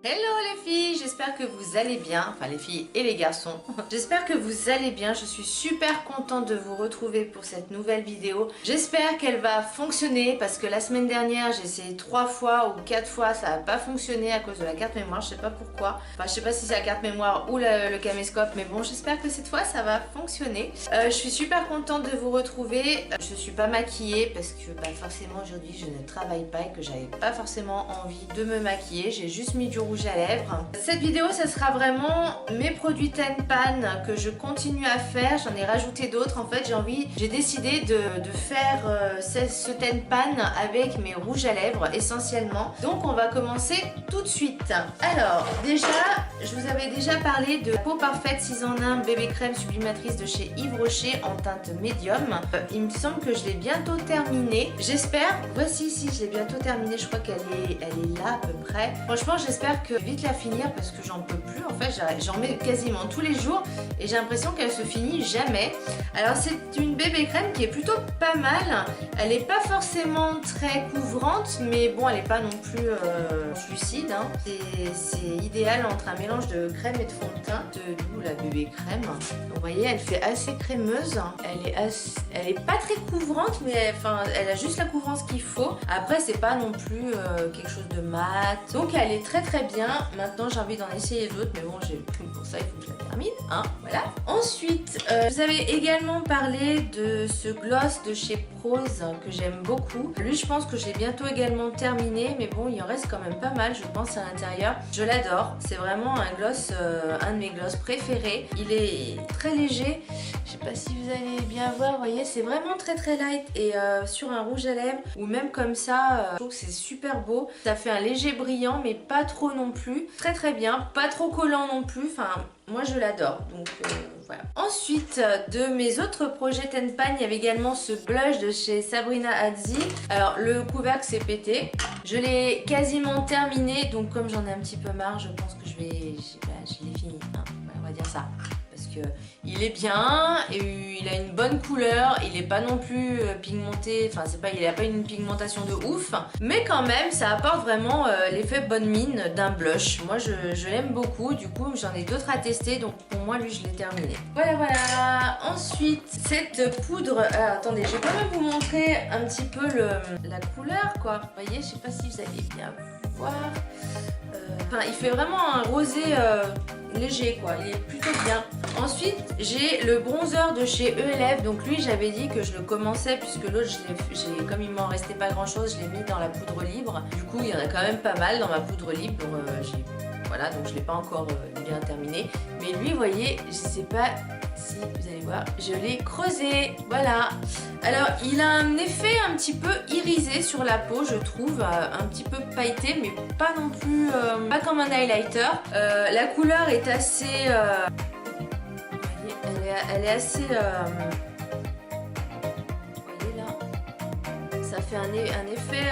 Hello les filles, j'espère que vous allez bien, enfin les filles et les garçons. J'espère que vous allez bien, je suis super contente de vous retrouver pour cette nouvelle vidéo. J'espère qu'elle va fonctionner parce que la semaine dernière j'ai essayé 3 fois ou 4 fois, ça n'a pas fonctionné à cause de la carte mémoire, je sais pas pourquoi. Enfin je sais pas si c'est la carte mémoire ou le caméscope, mais bon j'espère que cette fois ça va fonctionner. Je suis super contente de vous retrouver, je suis pas maquillée parce que forcément aujourd'hui je ne travaille pas et que j'avais pas forcément envie de me maquiller, j'ai juste mis du rouge à lèvres. Cette vidéo ça sera vraiment mes produits Tenpan que je continue à faire, j'en ai rajouté d'autres en fait, j'ai décidé de faire ce Tenpan avec mes rouges à lèvres essentiellement. Donc on va commencer tout de suite. Alors déjà, je vous avais déjà parlé de Peau Parfaite 6 en 1 bébé crème sublimatrice de chez Yves Rocher en teinte médium. Il me semble que je l'ai bientôt terminée. J'espère, voici si je l'ai bientôt terminée, je crois qu'elle est là à peu près. Franchement j'espère que vite la finir parce que j'en peux plus. En fait j'en mets quasiment tous les jours et j'ai l'impression qu'elle se finit jamais. Alors c'est une bébé crème qui est plutôt pas mal. Elle n'est pas forcément très couvrante mais bon elle n'est pas non plus lucide. Hein. C'est idéal entre un mélange de crème et de fond de teint. D'où la bébé crème. Donc, vous voyez elle fait assez crémeuse. Elle est pas très couvrante mais enfin elle a juste la couvrance qu'il faut. Après c'est pas non plus quelque chose de mat. Donc elle est très très bien. Maintenant j'ai envie d'en essayer d'autres mais bon pour ça il faut que je la termine. Hein, voilà. Ensuite vous avez également parlé de ce gloss de chez Prose que j'aime beaucoup. Lui je pense que je l'ai bientôt également terminé mais bon il en reste quand même pas mal je pense à l'intérieur. Je l'adore. C'est vraiment un gloss, un de mes gloss préférés. Il est très léger. Je sais pas si vous allez bien voir. Vous voyez c'est vraiment très très light et sur un rouge à lèvres ou même comme ça je trouve que c'est super beau. Ça fait un léger brillant mais pas trop non plus. Très très bien. Pas trop collant non plus. Enfin moi je l'adore donc voilà. Ensuite de mes autres projets Tenpan il y avait également ce blush de chez Sabrina Hadzy. Alors le couvercle s'est pété. Je l'ai quasiment terminé donc comme j'en ai un petit peu marre je pense que je l'ai fini. Hein. On va dire ça. Parce que il est bien et il a une bonne couleur, il est pas non plus pigmenté, enfin il a pas une pigmentation de ouf, mais quand même ça apporte vraiment l'effet bonne mine d'un blush. Moi je l'aime beaucoup, du coup j'en ai d'autres à tester donc pour moi lui je l'ai terminé. Voilà. Ensuite cette poudre, attendez je vais quand même vous montrer un petit peu la couleur quoi. Vous voyez, je sais pas si vous allez bien voir. Enfin il fait vraiment un rosé léger quoi, il est plutôt bien. Ensuite j'ai le bronzer de chez ELF, donc lui j'avais dit que je le commençais puisque l'autre comme il m'en restait pas grand chose je l'ai mis dans la poudre libre. Du coup il y en a quand même pas mal dans ma poudre libre, voilà donc je l'ai pas encore bien terminé. Mais lui vous voyez, je sais pas si vous allez voir, je l'ai creusé, voilà. Alors il a un effet un petit peu irisé sur la peau je trouve, un petit peu pailleté mais pas non plus, pas comme un highlighter. La couleur est assez, elle est assez, vous voyez là, ça fait un effet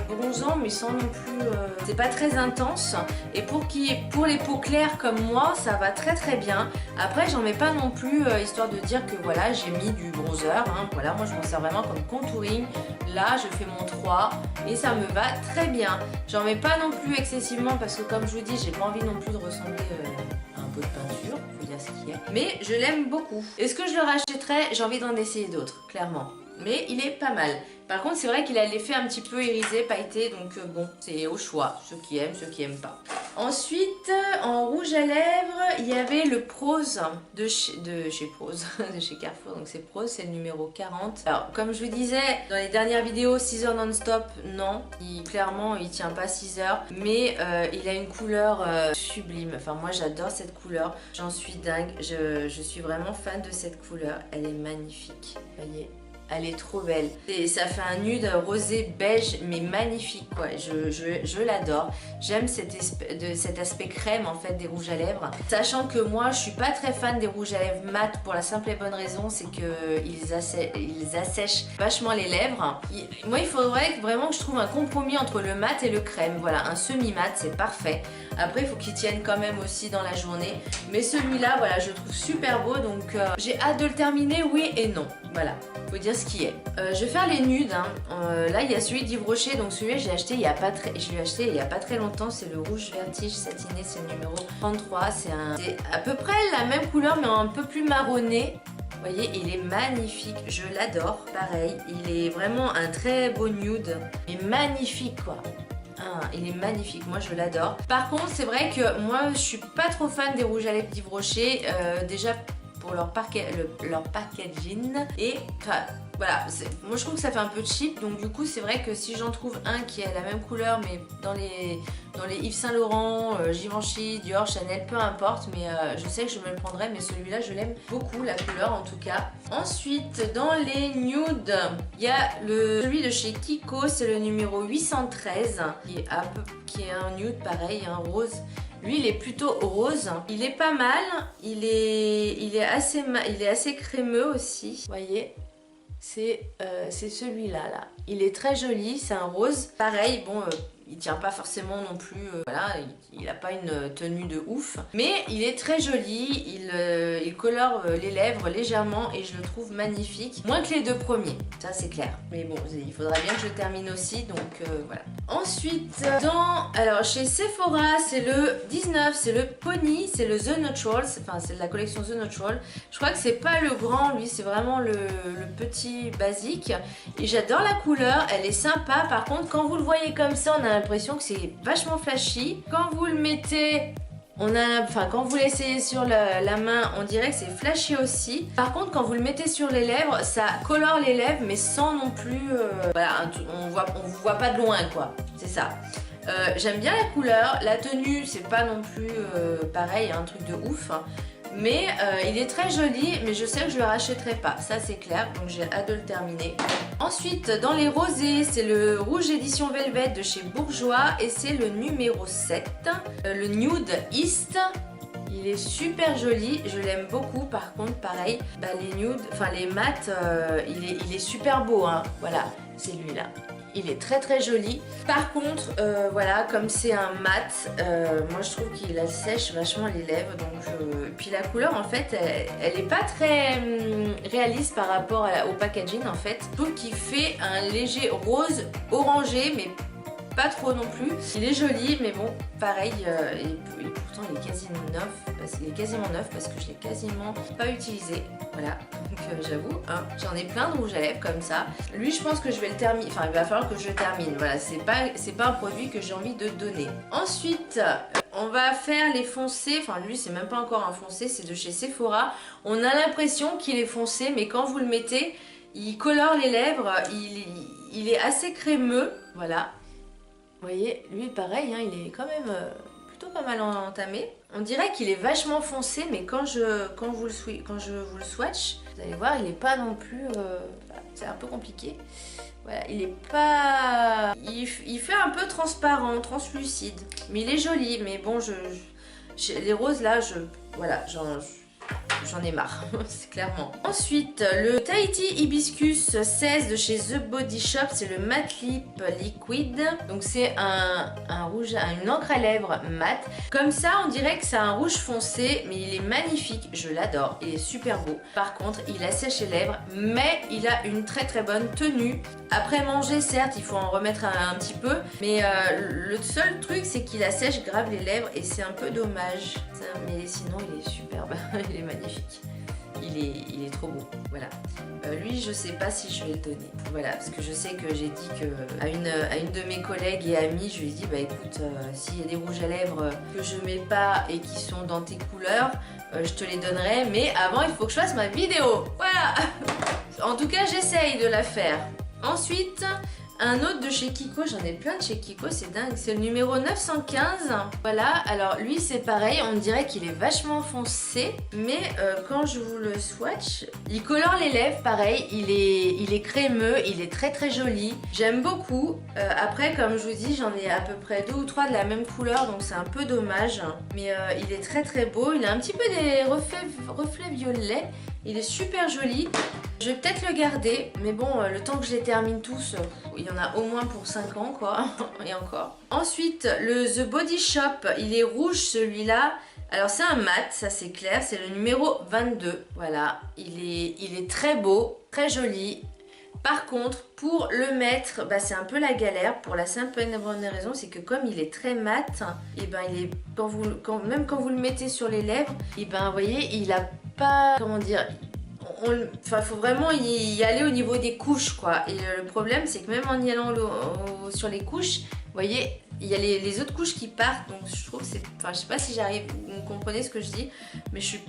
bronzant mais sans non plus, c'est pas très intense et pour les peaux claires comme moi ça va très très bien. Après j'en mets pas non plus histoire de dire que voilà j'ai mis du bronzer, hein. Voilà moi je m'en sers vraiment comme contouring. Là je fais mon 3 et ça me va très bien. J'en mets pas non plus excessivement parce que comme je vous dis j'ai pas envie non plus de ressembler à un pot de peinture, faut dire ce qu'il y a. Mais je l'aime beaucoup. Est-ce que je le rachèterai? J'ai envie d'en essayer d'autres, clairement. Mais il est pas mal. Par contre c'est vrai qu'il a l'effet un petit peu irisé, pailleté, donc bon, c'est au choix, ceux qui aiment pas. Ensuite, en rouge à lèvres, il y avait le Prose de chez Prose, de chez Carrefour, donc c'est Prose, c'est le numéro 40. Alors, comme je vous disais, dans les dernières vidéos, 6 heures non-stop, non, clairement, il tient pas 6 heures, mais il a une couleur sublime. Enfin, moi, j'adore cette couleur, j'en suis dingue, je suis vraiment fan de cette couleur, elle est magnifique, vous voyez. Elle est trop belle. Et ça fait un nude rosé beige mais magnifique quoi. Je l'adore. J'aime cet aspect crème en fait des rouges à lèvres. Sachant que moi je suis pas très fan des rouges à lèvres mat pour la simple et bonne raison c'est qu'ils assèchent vachement les lèvres. Moi il faudrait vraiment que je trouve un compromis entre le mat et le crème. Voilà, un semi-mat c'est parfait. Après il faut qu'il tienne quand même aussi dans la journée. Mais celui-là voilà je le trouve super beau donc j'ai hâte de le terminer oui et non. Voilà, faut dire ce qui est. Je vais faire les nudes. Hein. Là, il y a celui d'Yves Rocher, donc celui-là, je l'ai acheté il y a pas très longtemps. C'est le rouge vertige satiné, c'est le numéro 33. C'est à peu près la même couleur, mais un peu plus marronné. Vous voyez, il est magnifique, je l'adore. Pareil, il est vraiment un très beau nude, mais magnifique quoi. Ah, il est magnifique, moi je l'adore. Par contre, c'est vrai que moi je suis pas trop fan des rouges à lèvres d'Yves Rocher. Déjà pour leur packaging et enfin voilà, moi je trouve que ça fait un peu cheap, donc du coup c'est vrai que si j'en trouve un qui a la même couleur mais dans les Yves Saint Laurent, Givenchy, Dior, Chanel, peu importe, mais je sais que je me le prendrai, mais celui-là je l'aime beaucoup, la couleur en tout cas. Ensuite dans les nudes, il y a celui de chez Kiko, c'est le numéro 813 qui est un nude pareil, un rose. Lui, il est plutôt rose. Il est pas mal. Il est assez crémeux aussi. Vous voyez, c'est celui-là. Là. Il est très joli. C'est un rose. Pareil, bon, il tient pas forcément non plus. Voilà, il n'a pas une tenue de ouf. Mais il est très joli. Il colore les lèvres légèrement et je le trouve magnifique. Moins que les deux premiers. Ça, c'est clair. Mais bon, il faudra bien que je termine aussi. Donc voilà. Ensuite, alors chez Sephora, c'est le 19, c'est le Pony, c'est le The Natural, enfin c'est de la collection The Natural. Je crois que c'est pas le grand, lui, c'est vraiment le petit basique. Et j'adore la couleur, elle est sympa. Par contre, quand vous le voyez comme ça, on a l'impression que c'est vachement flashy. Quand vous le mettez... quand vous l'essayez sur la main, on dirait que c'est flashy aussi. Par contre, quand vous le mettez sur les lèvres, ça colore les lèvres, mais sans non plus... voilà, on vous voit pas de loin, quoi. C'est ça. J'aime bien la couleur. La tenue, c'est pas non plus pareil, un truc de ouf. Mais il est très joli, mais je sais que je le rachèterai pas, ça c'est clair, donc j'ai hâte de le terminer. Ensuite, dans les rosés, c'est le rouge édition Velvet de chez Bourjois et c'est le numéro 7, le Nude East. Il est super joli, je l'aime beaucoup. Par contre, pareil, les nudes, enfin les mats, il est super beau, hein. Voilà, c'est lui là. Il est très très joli. Par contre, voilà, comme c'est un mat, moi je trouve qu'il assèche vachement les lèvres. Donc, puis la couleur en fait, elle est pas très réaliste par rapport au packaging en fait. Je trouve qu'il fait un léger rose orangé, mais pas trop non plus. Il est joli, mais bon, pareil, et pourtant il est quasiment neuf, parce que je l'ai quasiment pas utilisé. Voilà, donc j'avoue, hein, j'en ai plein de rouge à lèvres comme ça. Lui, je pense que je vais le terminer, enfin il va falloir que je le termine. Voilà, c'est pas un produit que j'ai envie de donner. Ensuite, on va faire les foncés. Enfin lui, c'est même pas encore un foncé, c'est de chez Sephora. On a l'impression qu'il est foncé, mais quand vous le mettez, il colore les lèvres. Il est assez crémeux, voilà. Vous voyez, lui pareil, hein, il est quand même plutôt pas mal entamé. On dirait qu'il est vachement foncé, mais quand je vous le swatch, vous allez voir, il n'est pas non plus... c'est un peu compliqué. Voilà, il est pas... Il fait un peu transparent, translucide. Mais il est joli, mais bon, les roses là, voilà, j'en ai marre, c'est clairement. Ensuite, le Tahiti Hibiscus 16 de chez The Body Shop, c'est le Matte Lip Liquid. Donc c'est un rouge, une encre à lèvres mat. Comme ça, on dirait que c'est un rouge foncé, mais il est magnifique, je l'adore, il est super beau. Par contre, il assèche les lèvres, mais il a une très très bonne tenue. Après manger, certes, il faut en remettre un petit peu, mais le seul truc, c'est qu'il assèche grave les lèvres et c'est un peu dommage. Mais sinon, il est superbe, il est magnifique. Il est trop beau, voilà. Lui, je sais pas si je vais le donner. Voilà, parce que je sais que j'ai dit que à une de mes collègues et amies, je lui ai dit, bah écoute, s'il y a des rouges à lèvres que je mets pas et qui sont dans tes couleurs, je te les donnerai, mais avant, il faut que je fasse ma vidéo. Voilà. En tout cas, j'essaye de la faire. Ensuite, un autre de chez Kiko, j'en ai plein de chez Kiko, c'est dingue, c'est le numéro 915. Voilà, alors lui c'est pareil, on dirait qu'il est vachement foncé, mais quand je vous le swatch, il colore les lèvres, pareil, il est crémeux, il est très très joli. J'aime beaucoup. Après, comme je vous dis, j'en ai à peu près 2 ou 3 de la même couleur, donc c'est un peu dommage. Mais il est très très beau, il a un petit peu des reflets violets. Il est super joli. Je vais peut-être le garder, mais bon, le temps que je les termine tous, il y en a au moins pour 5 ans, quoi, et encore. Ensuite, le The Body Shop, il est rouge celui-là, Alors c'est un mat, ça c'est clair, c'est le numéro 22. Voilà, il est très beau, très joli. Par contre, pour le mettre, bah, c'est un peu la galère pour la simple et bonne raison, c'est que comme il est très mat, et ben il est même quand vous le mettez sur les lèvres, et ben vous voyez, il a pas, comment dire, enfin faut vraiment y aller au niveau des couches quoi. Et le problème c'est que même en y allant sur les couches, vous voyez, il y a les autres couches qui partent, donc je trouve que c'est, enfin je sais pas si j'arrive, vous comprenez ce que je dis, mais je suis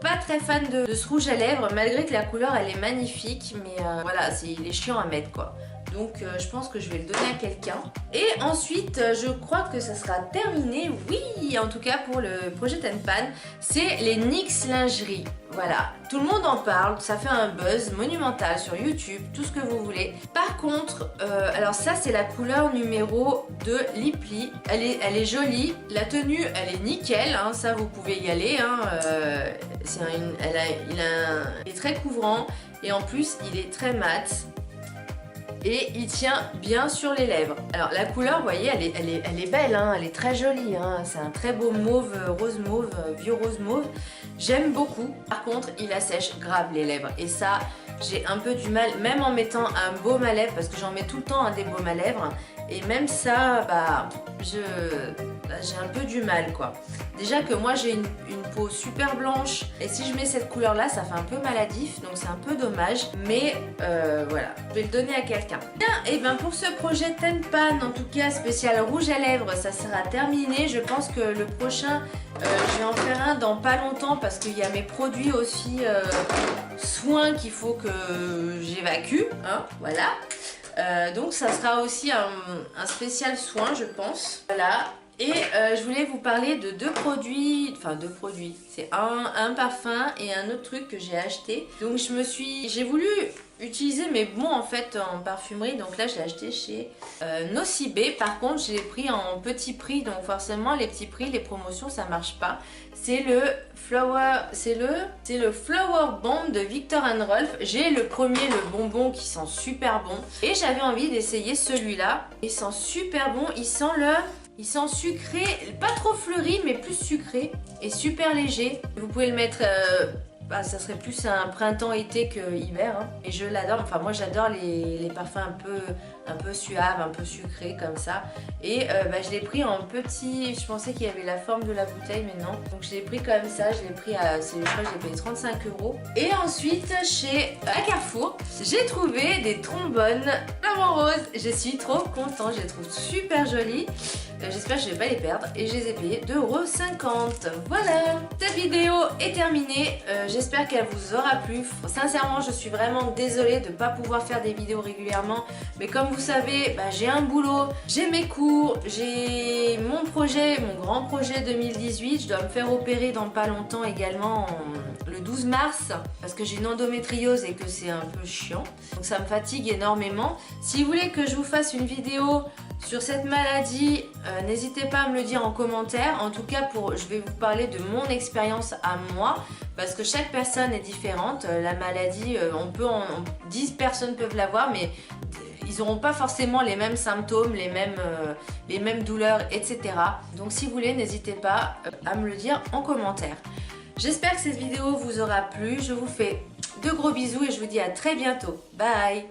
pas très fan de ce rouge à lèvres, malgré que la couleur elle est magnifique, mais voilà, il est chiant à mettre quoi. Donc je pense que je vais le donner à quelqu'un. Et ensuite, je crois que ça sera terminé, oui, en tout cas pour le projet Ten Pan, c'est les NYX lingerie. Voilà, tout le monde en parle, ça fait un buzz monumental sur YouTube, tout ce que vous voulez. Par contre, alors ça c'est la couleur numéro 2 Liply, elle est jolie, la tenue elle est nickel, hein, ça vous pouvez y aller, hein, il est très couvrant et en plus il est très mat. Et il tient bien sur les lèvres. Alors la couleur, vous voyez, elle est belle, hein, elle est très jolie. Hein, c'est un très beau mauve, rose mauve, vieux rose mauve. J'aime beaucoup. Par contre, il assèche grave les lèvres. Et ça, j'ai un peu du mal, même en mettant un baume à lèvres, parce que j'en mets tout le temps des baumes à lèvres. Et même ça, bah, j'ai un peu du mal, quoi. Déjà que moi, j'ai une peau super blanche. Et si je mets cette couleur-là, ça fait un peu maladif. Donc c'est un peu dommage. Mais voilà, je vais le donner à quelqu'un. Bien, et bien pour ce projet Ten Pan, en tout cas spécial rouge à lèvres, ça sera terminé. Je pense que le prochain, je vais en faire un dans pas longtemps parce qu'il y a mes produits aussi soins qu'il faut que j'évacue, hein, voilà. Donc ça sera aussi un spécial soin, je pense. Voilà. Et je voulais vous parler de deux produits, c'est un parfum et un autre truc que j'ai acheté. Donc j'ai voulu utiliser mes bons en fait en parfumerie, donc là je l'ai acheté chez Nocibé. Par contre je l'ai pris en petit prix, donc forcément les petits prix, les promotions ça marche pas. C'est le Flower Bomb de Viktor & Rolf. J'ai le premier, le bonbon, qui sent super bon. Et j'avais envie d'essayer celui-là. Il sent super bon, il sent sucré, pas trop fleuri mais plus sucré et super léger. Vous pouvez le mettre, ça serait plus un printemps-été que hiver, hein. Et je l'adore, enfin moi j'adore les parfums un peu suaves, un peu sucrés comme ça. Et je l'ai pris en petit, je pensais qu'il y avait la forme de la bouteille mais non. Donc je l'ai pris comme ça, je l'ai pris je crois que j'ai payé 35 €. Et ensuite à Carrefour, j'ai trouvé des trombones flamant rose. Je suis trop contente, je les trouve super jolies. J'espère que je vais pas les perdre et je les ai payés 2,50 €. Voilà, cette vidéo est terminée. J'espère qu'elle vous aura plu. Sincèrement, je suis vraiment désolée de ne pas pouvoir faire des vidéos régulièrement. Mais comme vous savez, j'ai un boulot, j'ai mes cours, j'ai mon grand projet 2018. Je dois me faire opérer dans pas longtemps également, le 12 mars, parce que j'ai une endométriose et que c'est un peu chiant. Donc ça me fatigue énormément. Si vous voulez que je vous fasse une vidéo sur cette maladie, n'hésitez pas à me le dire en commentaire. En tout cas, je vais vous parler de mon expérience à moi, parce que chaque personne est différente. La maladie, 10 personnes peuvent l'avoir, mais ils n'auront pas forcément les mêmes symptômes, les mêmes douleurs, etc. Donc si vous voulez, n'hésitez pas à me le dire en commentaire. J'espère que cette vidéo vous aura plu. Je vous fais de gros bisous et je vous dis à très bientôt. Bye!